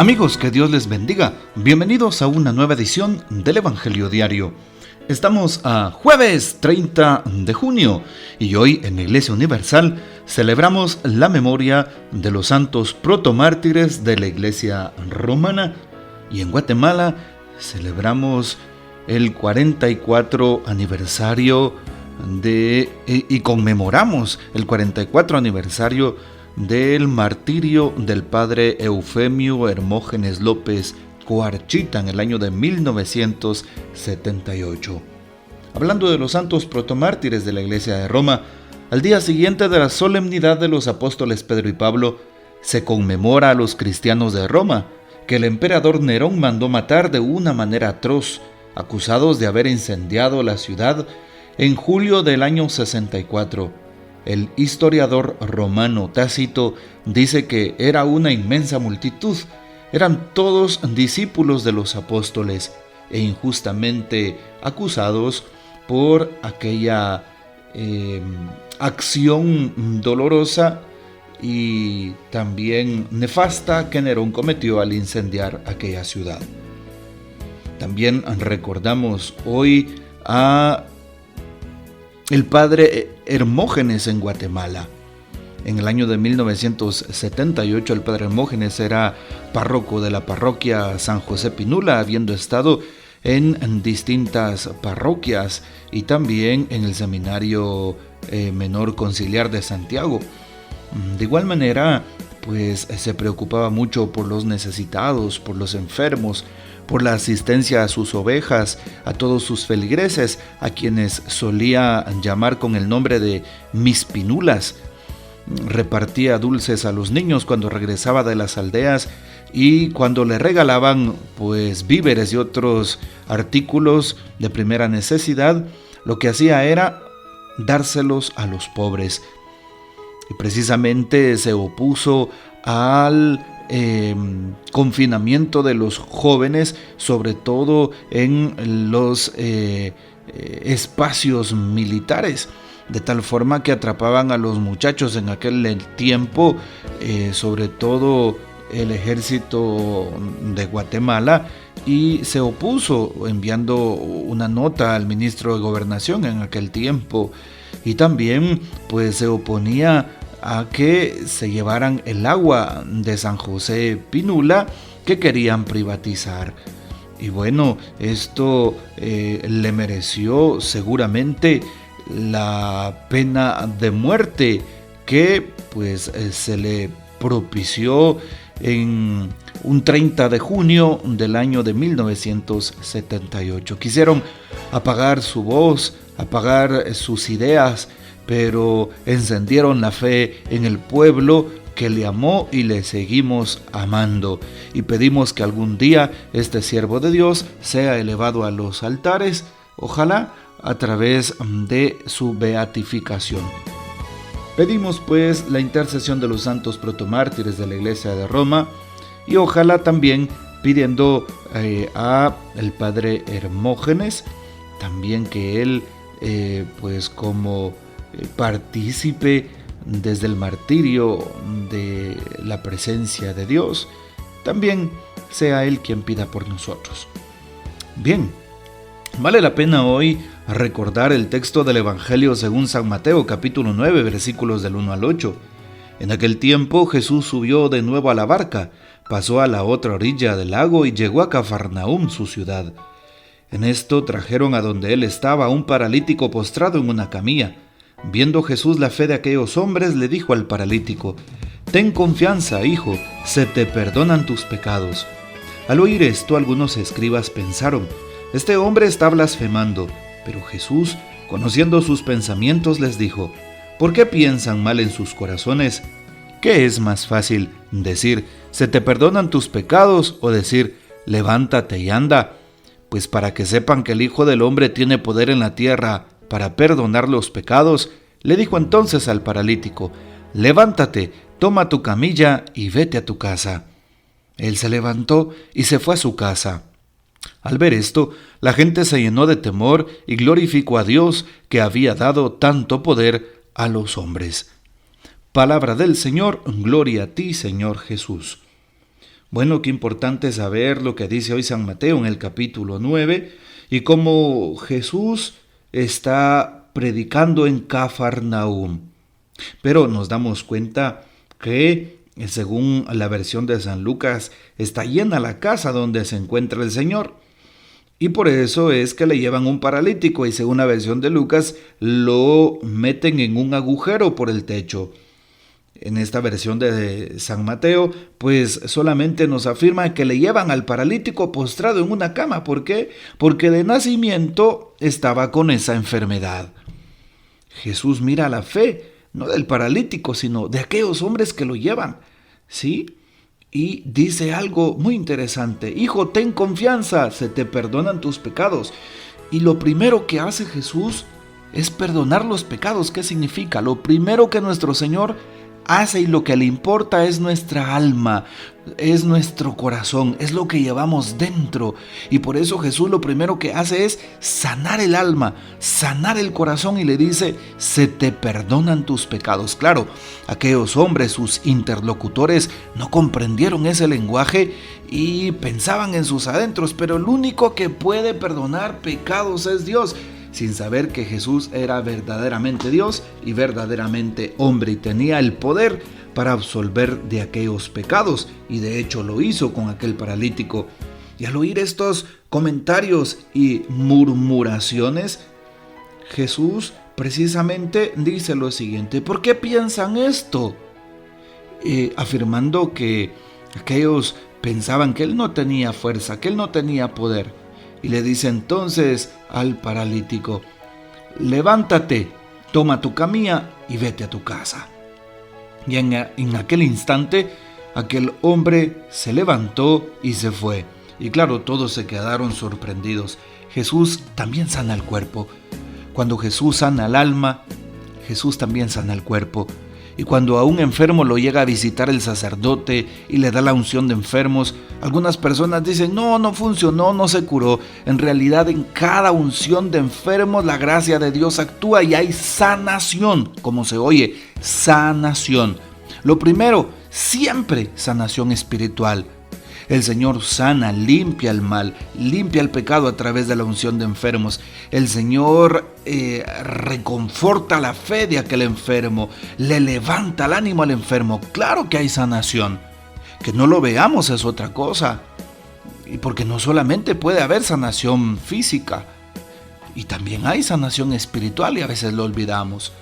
Amigos, que Dios les bendiga. Bienvenidos a una nueva edición del Evangelio Diario. Estamos a jueves 30 de junio y hoy en la Iglesia Universal celebramos la memoria de los santos protomártires de la Iglesia Romana, y en Guatemala celebramos el 44 aniversario y conmemoramos el 44 aniversario del martirio del padre Eufemio Hermógenes López Coarchita en el año de 1978. Hablando de los santos protomártires de la Iglesia de Roma, al día siguiente de la solemnidad de los apóstoles Pedro y Pablo, se conmemora a los cristianos de Roma, que el emperador Nerón mandó matar de una manera atroz, acusados de haber incendiado la ciudad en julio del año 64. El historiador romano Tácito dice que era una inmensa multitud, eran todos discípulos de los apóstoles e injustamente acusados por aquella acción dolorosa y también nefasta que Nerón cometió al incendiar aquella ciudad. También recordamos hoy a el padre Hermógenes en Guatemala. En el año de 1978 el padre Hermógenes era párroco de la parroquia San José Pinula, habiendo estado en distintas parroquias y también en el seminario menor conciliar de Santiago. De igual manera, pues se preocupaba mucho por los necesitados, por los enfermos, por la asistencia a sus ovejas, a todos sus feligreses, a quienes solía llamar con el nombre de mis pinulas. Repartía dulces a los niños cuando regresaba de las aldeas, y cuando le regalaban pues víveres y otros artículos de primera necesidad, lo que hacía era dárselos a los pobres. Y precisamente se opuso al confinamiento de los jóvenes, sobre todo en los espacios militares, de tal forma que atrapaban a los muchachos en aquel tiempo, sobre todo el ejército de Guatemala, y se opuso enviando una nota al ministro de Gobernación en aquel tiempo, y también pues se oponía a que se llevaran el agua de San José Pinula, que querían privatizar. Y bueno, esto le mereció seguramente la pena de muerte que pues se le propició en un 30 de junio del año de 1978. Quisieron apagar su voz, apagar sus ideas, pero encendieron la fe en el pueblo que le amó y le seguimos amando. Y pedimos que algún día este siervo de Dios sea elevado a los altares, ojalá a través de su beatificación. Pedimos pues la intercesión de los santos protomártires de la Iglesia de Roma, y ojalá también pidiendo a el padre Hermógenes, también que él pues como partícipe desde el martirio de la presencia de Dios, también sea él quien pida por nosotros. Bien, vale la pena hoy recordar el texto del Evangelio según San Mateo, capítulo 9, versículos del 1 al 8. En aquel tiempo Jesús subió de nuevo a la barca, pasó a la otra orilla del lago y llegó a Cafarnaúm, su ciudad. En esto trajeron a donde él estaba a un paralítico postrado en una camilla. Viendo Jesús la fe de aquellos hombres, le dijo al paralítico: «Ten confianza, hijo, se te perdonan tus pecados». Al oír esto, algunos escribas pensaron: «Este hombre está blasfemando». Pero Jesús, conociendo sus pensamientos, les dijo: «¿Por qué piensan mal en sus corazones? ¿Qué es más fácil, decir, se te perdonan tus pecados, o decir, levántate y anda? Pues para que sepan que el Hijo del Hombre tiene poder en la tierra para perdonar los pecados», le dijo entonces al paralítico: «Levántate, toma tu camilla y vete a tu casa». Él se levantó y se fue a su casa. Al ver esto, la gente se llenó de temor y glorificó a Dios, que había dado tanto poder a los hombres. Palabra del Señor, gloria a ti, Señor Jesús. Bueno, qué importante saber lo que dice hoy San Mateo en el capítulo 9 y cómo Jesús está predicando en Cafarnaúm. Pero nos damos cuenta que, según la versión de San Lucas, está llena la casa donde se encuentra el Señor. Y por eso es que le llevan un paralítico y, según la versión de Lucas, lo meten en un agujero por el techo. En esta versión de San Mateo, pues solamente nos afirma que le llevan al paralítico postrado en una cama. ¿Por qué? Porque de nacimiento estaba con esa enfermedad. Jesús mira la fe, no del paralítico, sino de aquellos hombres que lo llevan, ¿sí? Y dice algo muy interesante: hijo, ten confianza, se te perdonan tus pecados. Y lo primero que hace Jesús es perdonar los pecados. ¿Qué significa? Lo primero que nuestro Señor hace y lo que le importa es nuestra alma, es nuestro corazón, es lo que llevamos dentro. Y por eso Jesús lo primero que hace es sanar el alma, sanar el corazón, y le dice: se te perdonan tus pecados. Claro, aquellos hombres, sus interlocutores, no comprendieron ese lenguaje y pensaban en sus adentros, pero el único que puede perdonar pecados es Dios, sin saber que Jesús era verdaderamente Dios y verdaderamente hombre, y tenía el poder para absolver de aquellos pecados, y de hecho lo hizo con aquel paralítico. Y al oír estos comentarios y murmuraciones, Jesús precisamente dice lo siguiente: ¿por qué piensan esto? Afirmando que aquellos pensaban que él no tenía fuerza, que él no tenía poder. Y le dice entonces al paralítico: levántate, toma tu camilla y vete a tu casa. Y en aquel instante, aquel hombre se levantó y se fue. Y claro, todos se quedaron sorprendidos. Jesús también sana el cuerpo. Cuando Jesús sana el alma, Jesús también sana el cuerpo. Y cuando a un enfermo lo llega a visitar el sacerdote y le da la unción de enfermos, algunas personas dicen: no funcionó, no se curó. En realidad, en cada unción de enfermos la gracia de Dios actúa y hay sanación, como se oye, sanación. Lo primero, siempre sanación espiritual. El Señor sana, limpia el mal, limpia el pecado a través de la unción de enfermos. El Señor reconforta la fe de aquel enfermo, le levanta el ánimo al enfermo. Claro que hay sanación. Que no lo veamos es otra cosa. Y porque no solamente puede haber sanación física, y también hay sanación espiritual, y a veces lo olvidamos.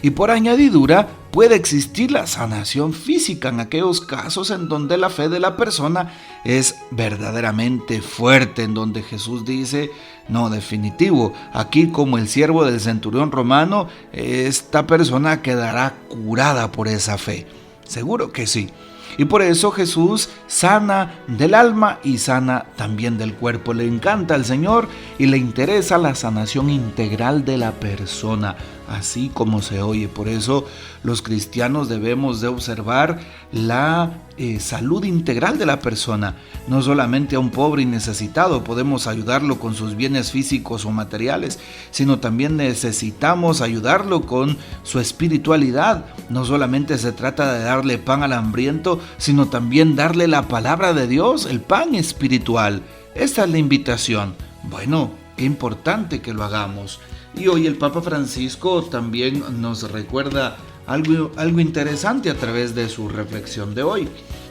Y por añadidura, puede existir la sanación física en aquellos casos en donde la fe de la persona es verdaderamente fuerte, en donde Jesús dice: no, definitivo, aquí como el siervo del centurión romano, esta persona quedará curada por esa fe. Seguro que sí. Y por eso Jesús sana del alma y sana también del cuerpo. Le encanta al Señor y le interesa la sanación integral de la persona, así como se oye. Por eso los cristianos debemos de observar la salud integral de la persona. No solamente a un pobre y necesitado podemos ayudarlo con sus bienes físicos o materiales, sino también necesitamos ayudarlo con su espiritualidad. No solamente se trata de darle pan al hambriento, sino también darle la palabra de Dios, el pan espiritual. Esta es la invitación. Bueno, qué importante que lo hagamos. Y hoy el Papa Francisco también nos recuerda algo interesante a través de su reflexión de hoy.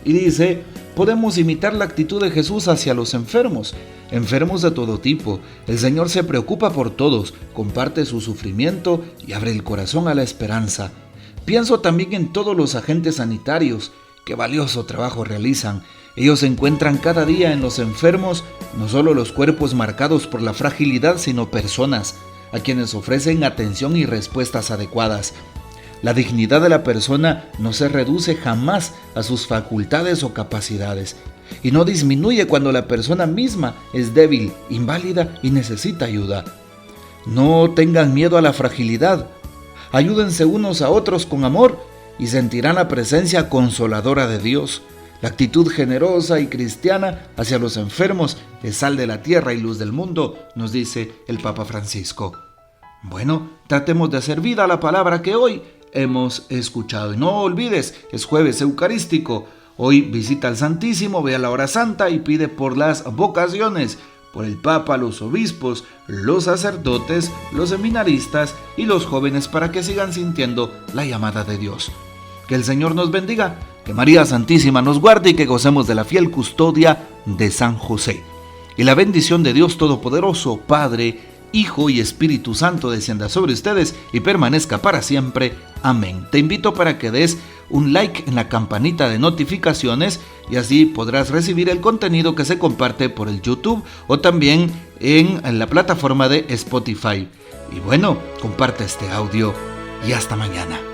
Y dice: podemos imitar la actitud de Jesús hacia los enfermos de todo tipo. El Señor se preocupa por todos, comparte su sufrimiento y abre el corazón a la esperanza. Pienso también en todos los agentes sanitarios. Qué valioso trabajo realizan. Ellos encuentran cada día en los enfermos no solo los cuerpos marcados por la fragilidad, sino personas a quienes ofrecen atención y respuestas adecuadas. La dignidad de la persona no se reduce jamás a sus facultades o capacidades, y no disminuye cuando la persona misma es débil, inválida y necesita ayuda. No tengan miedo a la fragilidad. Ayúdense unos a otros con amor y sentirán la presencia consoladora de Dios. La actitud generosa y cristiana hacia los enfermos es sal de la tierra y luz del mundo, nos dice el Papa Francisco. Bueno, tratemos de hacer vida a la palabra que hoy hemos escuchado. Y no olvides, es jueves eucarístico. Hoy visita al Santísimo, ve a la hora santa y pide por las vocaciones, por el Papa, los obispos, los sacerdotes, los seminaristas y los jóvenes para que sigan sintiendo la llamada de Dios. Que el Señor nos bendiga, que María Santísima nos guarde y que gocemos de la fiel custodia de San José. Y la bendición de Dios Todopoderoso, Padre, Hijo y Espíritu Santo descienda sobre ustedes y permanezca para siempre. Amén. Te invito para que des un like en la campanita de notificaciones y así podrás recibir el contenido que se comparte por el YouTube o también en la plataforma de Spotify. Y bueno, comparte este audio y hasta mañana.